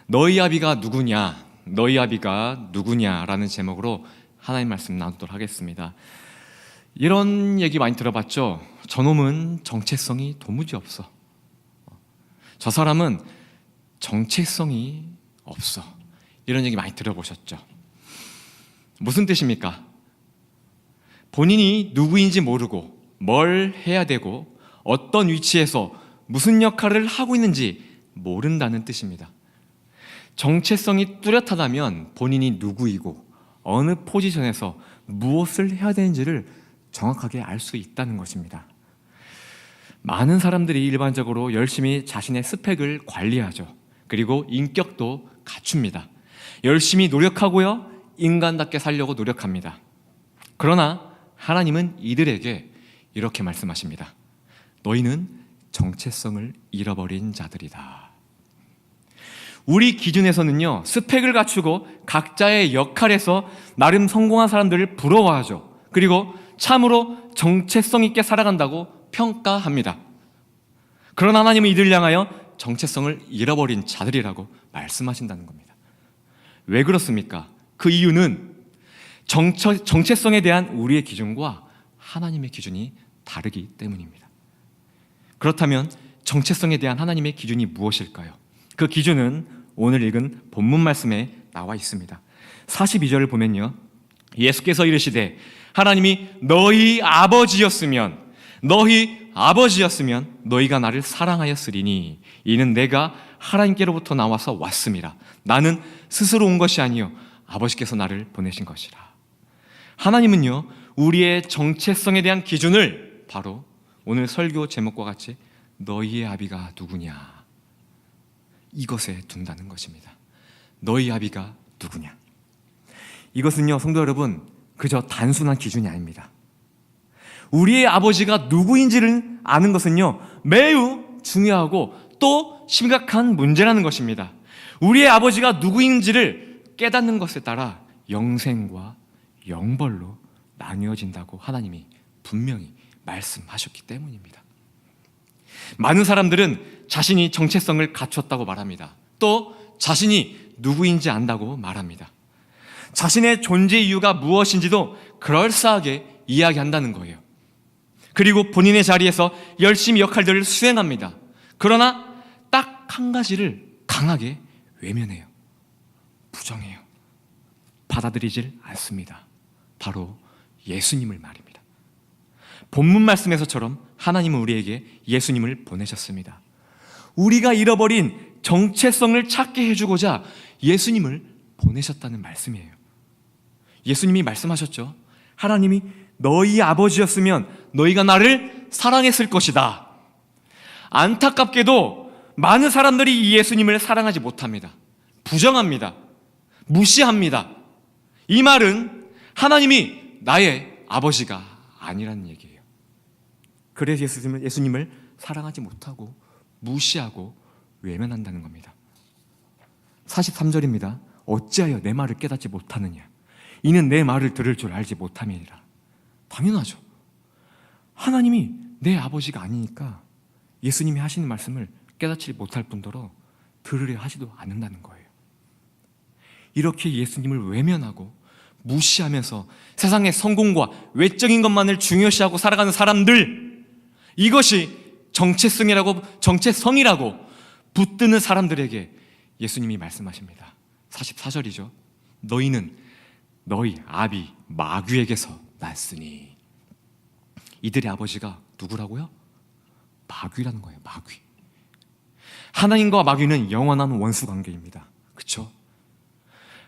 너희 아비가 누구냐? 너희 아비가 누구냐라는 제목으로 하나님 말씀 나누도록 하겠습니다. 이런 얘기 많이 들어봤죠? 저놈은 정체성이 도무지 없어. 저 사람은 정체성이 없어. 이런 얘기 많이 들어보셨죠? 무슨 뜻입니까? 본인이 누구인지 모르고 뭘 해야 되고 어떤 위치에서 무슨 역할을 하고 있는지 모른다는 뜻입니다. 정체성이 뚜렷하다면 본인이 누구이고 어느 포지션에서 무엇을 해야 되는지를 정확하게 알 수 있다는 것입니다. 많은 사람들이 일반적으로 열심히 자신의 스펙을 관리하죠. 그리고 인격도 갖춥니다. 열심히 노력하고요, 인간답게 살려고 노력합니다. 그러나 하나님은 이들에게 이렇게 말씀하십니다. 너희는 정체성을 잃어버린 자들이다. 우리 기준에서는요, 스펙을 갖추고 각자의 역할에서 나름 성공한 사람들을 부러워하죠. 그리고 참으로 정체성 있게 살아간다고 평가합니다. 그러나 하나님은 이들을 향하여 정체성을 잃어버린 자들이라고 말씀하신다는 겁니다. 왜 그렇습니까? 그 이유는 정체성에 대한 우리의 기준과 하나님의 기준이 다르기 때문입니다. 그렇다면 정체성에 대한 하나님의 기준이 무엇일까요? 그 기준은 오늘 읽은 본문 말씀에 나와 있습니다. 42절을 보면요, 예수께서 이르시되 하나님이 너희 아버지였으면 너희가 나를 사랑하였으리니 이는 내가 하나님께로부터 나와서 왔음이라. 나는 스스로 온 것이 아니요 아버지께서 나를 보내신 것이라. 하나님은요, 우리의 정체성에 대한 기준을 바로 오늘 설교 제목과 같이 너희의 아비가 누구냐, 이것에 둔다는 것입니다. 너희 아비가 누구냐. 이것은요, 성도 여러분, 그저 단순한 기준이 아닙니다. 우리의 아버지가 누구인지를 아는 것은요, 매우 중요하고 또 심각한 문제라는 것입니다. 우리의 아버지가 누구인지를 깨닫는 것에 따라 영생과 영벌로 나뉘어진다고 하나님이 분명히 말씀하셨기 때문입니다. 많은 사람들은 자신이 정체성을 갖췄다고 말합니다. 또 자신이 누구인지 안다고 말합니다. 자신의 존재 이유가 무엇인지도 그럴싸하게 이야기한다는 거예요. 그리고 본인의 자리에서 열심히 역할들을 수행합니다. 그러나 딱 한 가지를 강하게 외면해요. 부정해요. 받아들이질 않습니다. 바로 예수님을 말입니다. 본문 말씀에서처럼 하나님은 우리에게 예수님을 보내셨습니다. 우리가 잃어버린 정체성을 찾게 해주고자 예수님을 보내셨다는 말씀이에요. 예수님이 말씀하셨죠. 하나님이 너희 아버지였으면 너희가 나를 사랑했을 것이다. 안타깝게도 많은 사람들이 이 예수님을 사랑하지 못합니다. 부정합니다. 무시합니다. 이 말은 하나님이 나의 아버지가 아니라는 얘기예요. 그래서 예수님을 사랑하지 못하고 무시하고 외면한다는 겁니다. 43절입니다. 어찌하여 내 말을 깨닫지 못하느냐. 이는 내 말을 들을 줄 알지 못함이니라. 당연하죠. 하나님이 내 아버지가 아니니까 예수님이 하시는 말씀을 깨닫지 못할 뿐더러 들으려 하지도 않는다는 거예요. 이렇게 예수님을 외면하고 무시하면서 세상의 성공과 외적인 것만을 중요시하고 살아가는 사람들, 이것이 정체성이라고 붙드는 사람들에게 예수님이 말씀하십니다. 44절이죠. 너희는 너희 아비 마귀에게서 났으니. 이들의 아버지가 누구라고요? 마귀라는 거예요. 마귀. 하나님과 마귀는 영원한 원수 관계입니다. 그렇죠?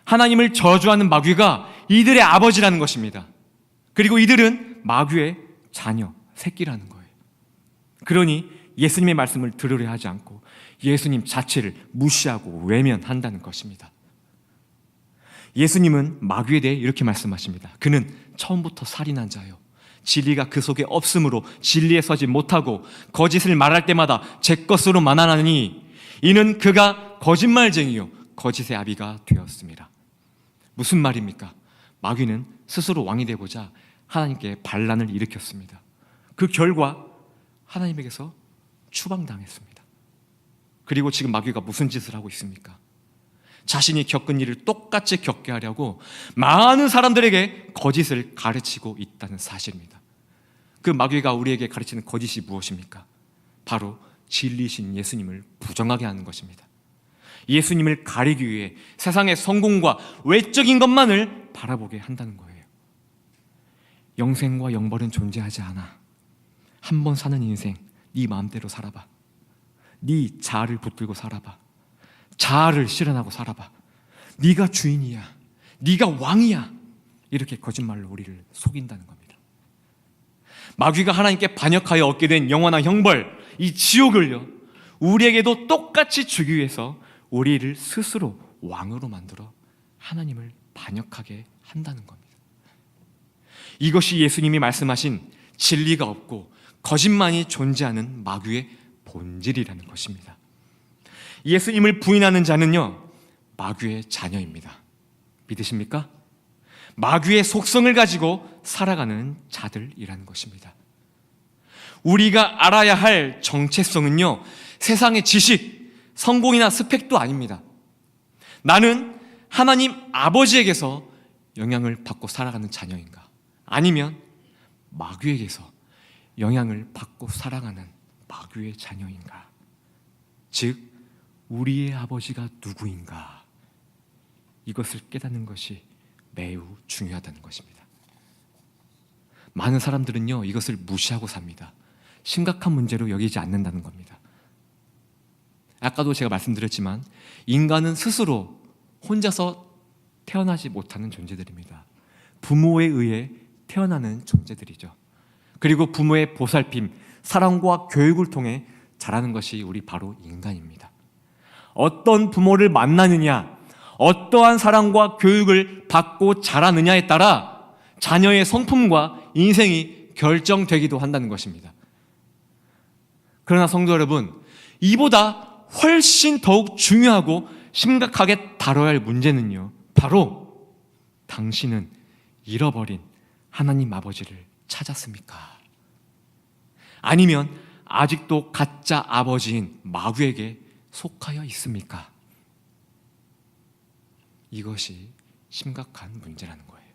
하나님을 저주하는 마귀가 이들의 아버지라는 것입니다. 그리고 이들은 마귀의 자녀, 새끼라는 거예요. 그러니 예수님의 말씀을 들으려 하지 않고 예수님 자체를 무시하고 외면한다는 것입니다. 예수님은 마귀에 대해 이렇게 말씀하십니다. 그는 처음부터 살인한 자요, 진리가 그 속에 없으므로 진리에 서지 못하고 거짓을 말할 때마다 제 것으로 만하나니 이는 그가 거짓말쟁이요 거짓의 아비가 되었습니다. 무슨 말입니까? 마귀는 스스로 왕이 되고자 하나님께 반란을 일으켰습니다. 그 결과 하나님에게서 추방당했습니다. 그리고 지금 마귀가 무슨 짓을 하고 있습니까? 자신이 겪은 일을 똑같이 겪게 하려고 많은 사람들에게 거짓을 가르치고 있다는 사실입니다. 그 마귀가 우리에게 가르치는 거짓이 무엇입니까? 바로 진리신 예수님을 부정하게 하는 것입니다. 예수님을 가리기 위해 세상의 성공과 외적인 것만을 바라보게 한다는 거예요. 영생과 영벌은 존재하지 않아. 한 번 사는 인생 네 마음대로 살아봐. 네 자아를 붙들고 살아봐. 자아를 실현하고 살아봐. 네가 주인이야. 네가 왕이야. 이렇게 거짓말로 우리를 속인다는 겁니다. 마귀가 하나님께 반역하여 얻게 된 영원한 형벌, 이 지옥을요, 우리에게도 똑같이 주기 위해서 우리를 스스로 왕으로 만들어 하나님을 반역하게 한다는 겁니다. 이것이 예수님이 말씀하신 진리가 없고 거짓만이 존재하는 마귀의 본질이라는 것입니다. 예수님을 부인하는 자는요, 마귀의 자녀입니다. 믿으십니까? 마귀의 속성을 가지고 살아가는 자들이라는 것입니다. 우리가 알아야 할 정체성은요, 세상의 지식, 성공이나 스펙도 아닙니다. 나는 하나님 아버지에게서 영향을 받고 살아가는 자녀인가? 아니면 마귀에게서 영향을 받고 살아가는 마귀의 자녀인가? 즉, 우리의 아버지가 누구인가? 이것을 깨닫는 것이 매우 중요하다는 것입니다. 많은 사람들은요, 이것을 무시하고 삽니다. 심각한 문제로 여기지 않는다는 겁니다. 아까도 제가 말씀드렸지만 인간은 스스로 혼자서 태어나지 못하는 존재들입니다. 부모에 의해 태어나는 존재들이죠. 그리고 부모의 보살핌, 사랑과 교육을 통해 자라는 것이 우리 바로 인간입니다. 어떤 부모를 만나느냐, 어떠한 사랑과 교육을 받고 자라느냐에 따라 자녀의 성품과 인생이 결정되기도 한다는 것입니다. 그러나 성도 여러분, 이보다 훨씬 더욱 중요하고 심각하게 다뤄야 할 문제는요, 바로 당신은 잃어버린 하나님 아버지를 찾았습니까? 아니면 아직도 가짜 아버지인 마귀에게 속하여 있습니까? 이것이 심각한 문제라는 거예요.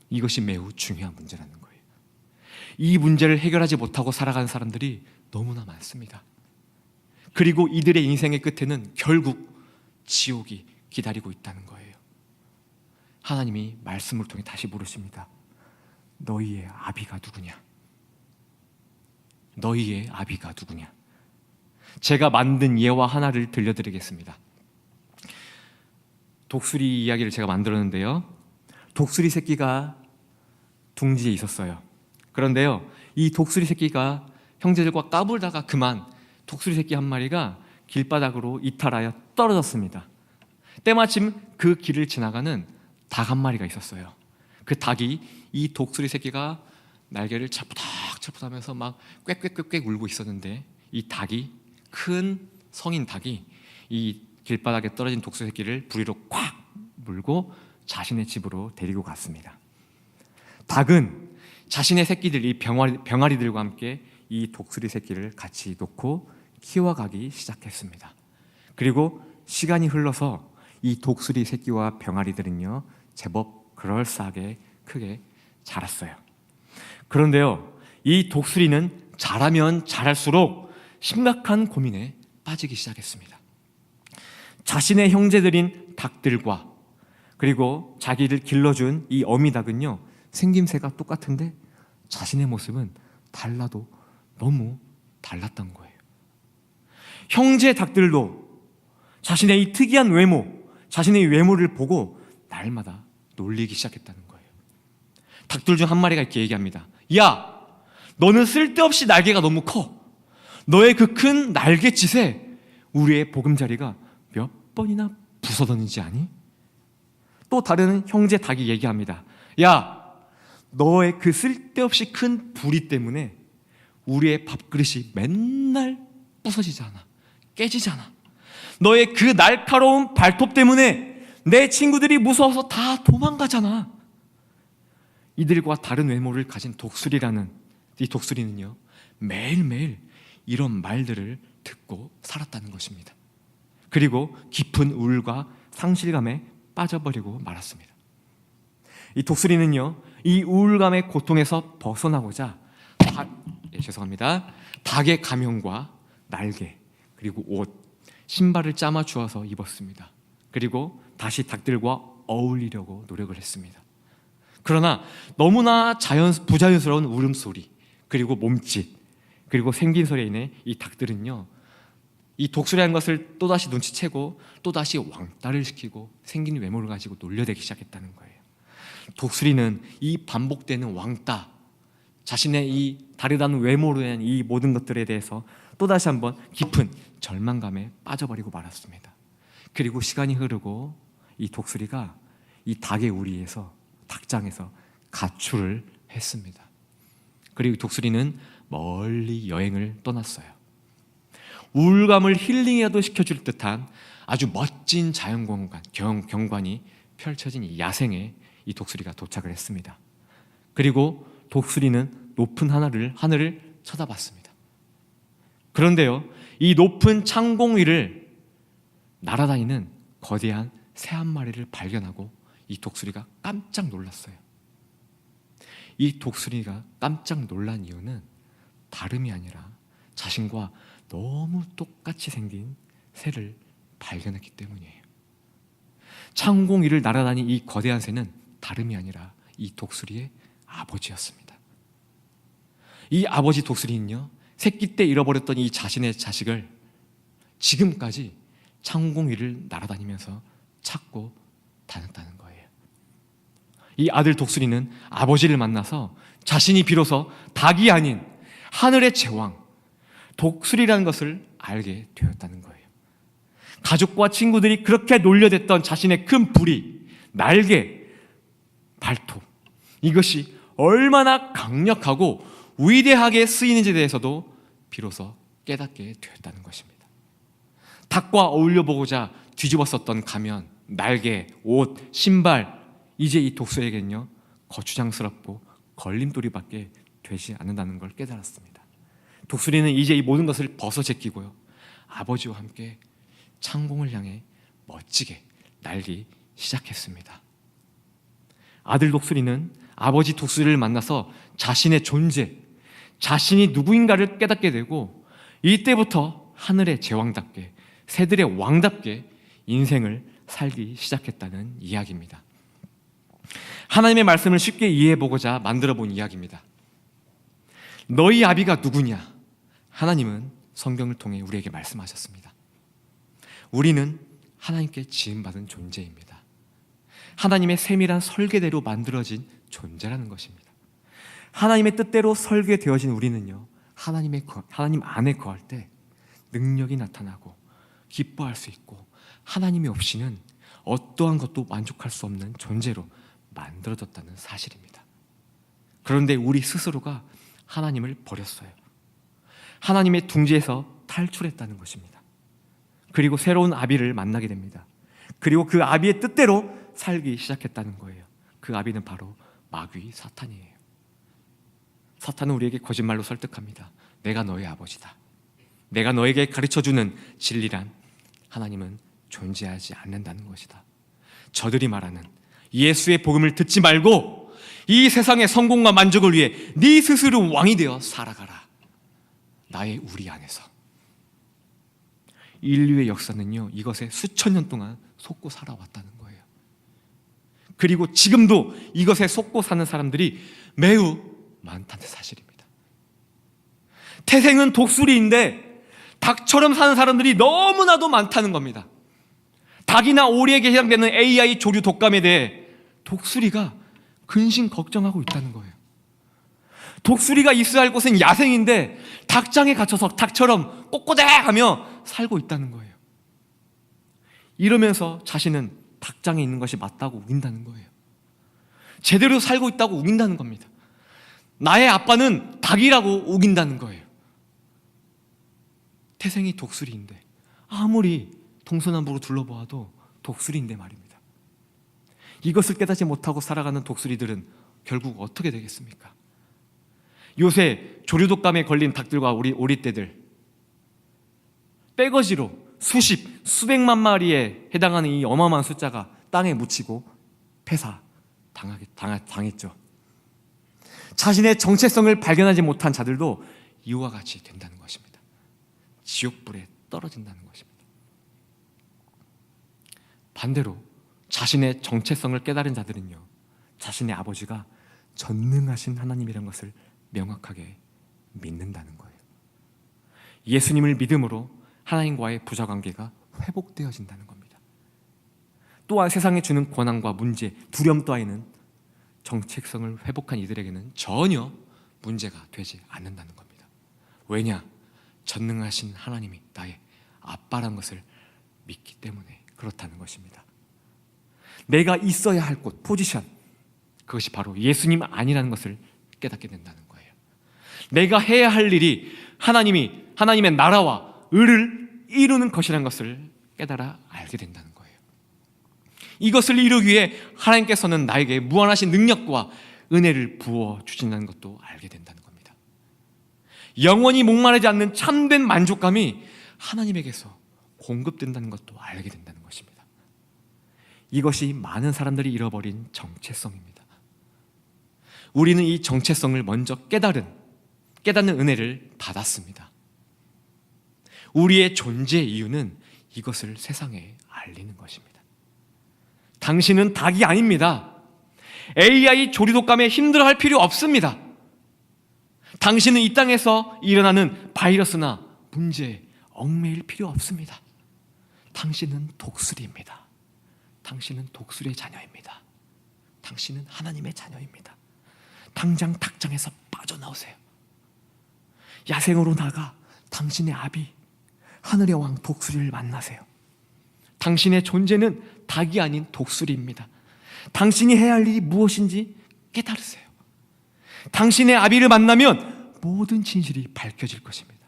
이것이 매우 중요한 문제라는 거예요. 이 문제를 해결하지 못하고 살아가는 사람들이 너무나 많습니다. 그리고 이들의 인생의 끝에는 결국 지옥이 기다리고 있다는 거예요. 하나님이 말씀을 통해 다시 물으십니다. 너희의 아비가 누구냐? 너희의 아비가 누구냐? 제가 만든 예화 하나를 들려드리겠습니다. 독수리 이야기를 제가 만들었는데요, 독수리 새끼가 둥지에 있었어요. 그런데요, 이 독수리 새끼가 형제들과 까불다가 그만 독수리 새끼 한 마리가 길바닥으로 이탈하여 떨어졌습니다. 때마침 그 길을 지나가는 닭 한 마리가 있었어요. 그 닭이 이 독수리 새끼가 날개를 차푸닥차푸닥하면서 막 꽥꽥꽥꽥 울고 있었는데, 이 닭이, 큰 성인 닭이 이 길바닥에 떨어진 독수리 새끼를 부리로 콱 물고 자신의 집으로 데리고 갔습니다. 닭은 자신의 새끼들, 이 병아리들과 함께 이 독수리 새끼를 같이 놓고 키워가기 시작했습니다. 그리고 시간이 흘러서 이 독수리 새끼와 병아리들은요, 제법 그럴싸하게 크게 자랐어요. 그런데요, 이 독수리는 자라면 자랄수록 심각한 고민에 빠지기 시작했습니다. 자신의 형제들인 닭들과 그리고 자기를 길러준 이 어미닭은요, 생김새가 똑같은데 자신의 모습은 달라도 너무 달랐던 거예요. 형제 닭들도 자신의 이 특이한 외모, 자신의 외모를 보고 날마다 놀리기 시작했다는 거예요. 닭들 중 한 마리가 이렇게 얘기합니다. 야, 너는 쓸데없이 날개가 너무 커. 너의 그 큰 날갯짓에 우리의 보금자리가 몇 번이나 부서졌는지 아니? 또 다른 형제 닭이 얘기합니다. 야, 너의 그 쓸데없이 큰 부리 때문에 우리의 밥그릇이 맨날 부서지잖아, 깨지잖아. 너의 그 날카로운 발톱 때문에 내 친구들이 무서워서 다 도망가잖아. 이들과 다른 외모를 가진 독수리라는 이 독수리는요, 매일매일 이런 말들을 듣고 살았다는 것입니다. 그리고 깊은 우울과 상실감에 빠져버리고 말았습니다. 이 독수리는요, 이 우울감의 고통에서 벗어나고자 닭의 가면과 날개, 그리고 옷, 신발을 짜마 주어서 입었습니다. 그리고 다시 닭들과 어울리려고 노력을 했습니다. 그러나 너무나 부자연스러운 울음소리, 그리고 몸짓, 그리고 생긴 소리에 인해 이 닭들은요, 이 독수리라는 것을 또다시 눈치채고 또다시 왕따를 시키고 생긴 외모를 가지고 놀려대기 시작했다는 거예요. 독수리는 이 반복되는 왕따, 자신의 이 다르다는 외모로 인한 이 모든 것들에 대해서 또다시 한번 깊은 절망감에 빠져버리고 말았습니다. 그리고 시간이 흐르고 이 독수리가 이 닭의 우리에서, 닭장에서 가출을 했습니다. 그리고 독수리는 멀리 여행을 떠났어요. 우울감을 힐링이라도 시켜줄 듯한 아주 멋진 자연공간, 경관이 펼쳐진 이 야생에 이 독수리가 도착을 했습니다. 그리고 독수리는 높은 하늘을 쳐다봤습니다. 그런데요, 이 높은 창공 위를 날아다니는 거대한 새 한 마리를 발견하고 이 독수리가 깜짝 놀랐어요. 이 독수리가 깜짝 놀란 이유는 다름이 아니라 자신과 너무 똑같이 생긴 새를 발견했기 때문이에요. 창공 위를 날아다닌 이 거대한 새는 다름이 아니라 이 독수리의 아버지였습니다. 이 아버지 독수리는요, 새끼 때 잃어버렸던 이 자신의 자식을 지금까지 창공 위를 날아다니면서 찾고 다녔다는 거예요. 이 아들 독수리는 아버지를 만나서 자신이 비로소 닭이 아닌 하늘의 제왕, 독수리라는 것을 알게 되었다는 거예요. 가족과 친구들이 그렇게 놀려댔던 자신의 큰 부리, 날개, 발톱, 이것이 얼마나 강력하고 위대하게 쓰이는지에 대해서도 비로소 깨닫게 되었다는 것입니다. 닭과 어울려 보고자 뒤집었었던 가면, 날개, 옷, 신발, 이제 이 독수리에게는요, 거추장스럽고 걸림돌이밖에 되지 않는다는 걸 깨달았습니다. 독수리는 이제 이 모든 것을 벗어 제끼고요, 아버지와 함께 창공을 향해 멋지게 날기 시작했습니다. 아들 독수리는 아버지 독수리를 만나서 자신의 존재, 자신이 누구인가를 깨닫게 되고, 이때부터 하늘의 제왕답게, 새들의 왕답게 인생을 살기 시작했다는 이야기입니다. 하나님의 말씀을 쉽게 이해해보고자 만들어본 이야기입니다. 너희 아비가 누구냐? 하나님은 성경을 통해 우리에게 말씀하셨습니다. 우리는 하나님께 지음받은 존재입니다. 하나님의 세밀한 설계대로 만들어진 존재라는 것입니다. 하나님의 뜻대로 설계되어진 우리는요, 하나님 안에 거할 때 능력이 나타나고 기뻐할 수 있고, 하나님이 없이는 어떠한 것도 만족할 수 없는 존재로 만들어졌다는 사실입니다. 그런데 우리 스스로가 하나님을 버렸어요. 하나님의 둥지에서 탈출했다는 것입니다. 그리고 새로운 아비를 만나게 됩니다. 그리고 그 아비의 뜻대로 살기 시작했다는 거예요. 그 아비는 바로 마귀 사탄이에요. 사탄은 우리에게 거짓말로 설득합니다. 내가 너의 아버지다. 내가 너에게 가르쳐주는 진리란 하나님은 존재하지 않는다는 것이다. 저들이 말하는 예수의 복음을 듣지 말고 이 세상의 성공과 만족을 위해 네 스스로 왕이 되어 살아가라. 나의 우리 안에서. 인류의 역사는요, 이것에 수천 년 동안 속고 살아왔다는 거예요. 그리고 지금도 이것에 속고 사는 사람들이 매우 많다는 사실입니다. 태생은 독수리인데 닭처럼 사는 사람들이 너무나도 많다는 겁니다. 닭이나 오리에게 해당되는 AI 조류 독감에 대해 독수리가 근심 걱정하고 있다는 거예요. 독수리가 있어야 할 곳은 야생인데 닭장에 갇혀서 닭처럼 꼬꼬대하며 살고 있다는 거예요. 이러면서 자신은 닭장에 있는 것이 맞다고 우긴다는 거예요. 제대로 살고 있다고 우긴다는 겁니다. 나의 아빠는 닭이라고 우긴다는 거예요. 태생이 독수리인데 아무리 동서남북으로 둘러보아도 독수리인데 말입니다. 이것을 깨닫지 못하고 살아가는 독수리들은 결국 어떻게 되겠습니까? 요새 조류독감에 걸린 닭들과 오리떼들 떼거지로 수십, 수백만 마리에 해당하는 이 어마어마한 숫자가 땅에 묻히고 당했죠. 자신의 정체성을 발견하지 못한 자들도 이와 같이 된다는 것입니다. 지옥불에 떨어진다는 것입니다. 반대로 자신의 정체성을 깨달은 자들은요, 자신의 아버지가 전능하신 하나님이라는 것을 명확하게 믿는다는 거예요. 예수님을 믿음으로 하나님과의 부자관계가 회복되어진다는 겁니다. 또한 세상에 주는 고난과 문제, 두려움 따위는 정체성을 회복한 이들에게는 전혀 문제가 되지 않는다는 겁니다. 왜냐? 전능하신 하나님이 나의 아빠라는 것을 믿기 때문에 그렇다는 것입니다. 내가 있어야 할 곳, 포지션, 그것이 바로 예수님 아니라는 것을 깨닫게 된다는 거예요. 내가 해야 할 일이 하나님의 나라와 의를 이루는 것이라는 것을 깨달아 알게 된다는 거예요. 이것을 이루기 위해 하나님께서는 나에게 무한하신 능력과 은혜를 부어 주신다는 것도 알게 된다는 겁니다. 영원히 목마르지 않는 참된 만족감이 하나님에게서 공급된다는 것도 알게 된다는 것입니다. 이것이 많은 사람들이 잃어버린 정체성입니다. 우리는 이 정체성을 먼저 깨닫는 은혜를 받았습니다. 우리의 존재의 이유는 이것을 세상에 알리는 것입니다. 당신은 닭이 아닙니다. AI 조리독감에 힘들어할 필요 없습니다. 당신은 이 땅에서 일어나는 바이러스나 문제에 얽매일 필요 없습니다. 당신은 독수리입니다. 당신은 독수리의 자녀입니다. 당신은 하나님의 자녀입니다. 당장 닭장에서 빠져나오세요. 야생으로 나가 당신의 아비 하늘의 왕 독수리를 만나세요. 당신의 존재는 닭이 아닌 독수리입니다. 당신이 해야 할 일이 무엇인지 깨달으세요. 당신의 아비를 만나면 모든 진실이 밝혀질 것입니다.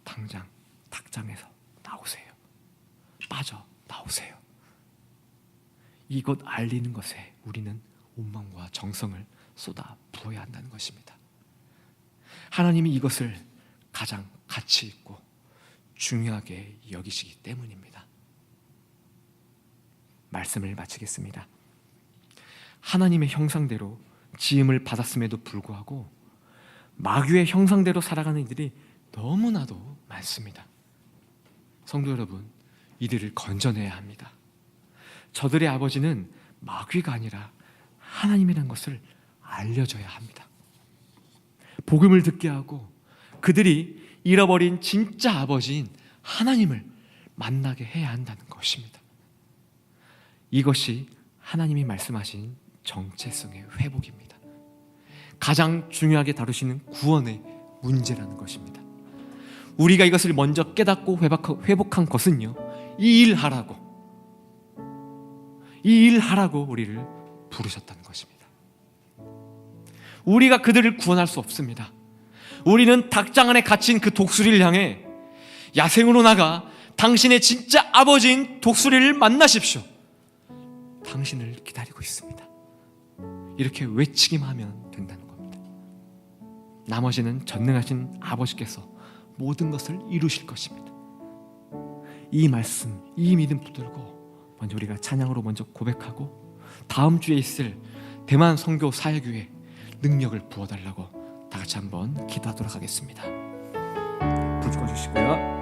당장 닭장에서 나오세요. 빠져나오세요. 이것 알리는 것에 우리는 온 마음과 정성을 쏟아 부어야 한다는 것입니다. 하나님이 이것을 가장 가치 있고 중요하게 여기시기 때문입니다. 말씀을 마치겠습니다. 하나님의 형상대로 지음을 받았음에도 불구하고 마귀의 형상대로 살아가는 이들이 너무나도 많습니다. 성도 여러분, 이들을 건져내야 합니다. 저들의 아버지는 마귀가 아니라 하나님이라는 것을 알려줘야 합니다. 복음을 듣게 하고 그들이 잃어버린 진짜 아버지인 하나님을 만나게 해야 한다는 것입니다. 이것이 하나님이 말씀하신 정체성의 회복입니다. 가장 중요하게 다루시는 구원의 문제라는 것입니다. 우리가 이것을 먼저 깨닫고 회복한 것은요, 이 일 하라고 우리를 부르셨다는 것입니다. 우리가 그들을 구원할 수 없습니다. 우리는 닭장 안에 갇힌 그 독수리를 향해 야생으로 나가 당신의 진짜 아버지인 독수리를 만나십시오. 당신을 기다리고 있습니다. 이렇게 외치기만 하면 된다는 겁니다. 나머지는 전능하신 아버지께서 모든 것을 이루실 것입니다. 이 말씀, 이 믿음 붙들고 먼저 우리가 찬양으로 먼저 고백하고 다음 주에 있을 대만 선교 사역교회 능력을 부어달라고 다 같이 한번 기도하도록 하겠습니다. 불 꺼주시고요.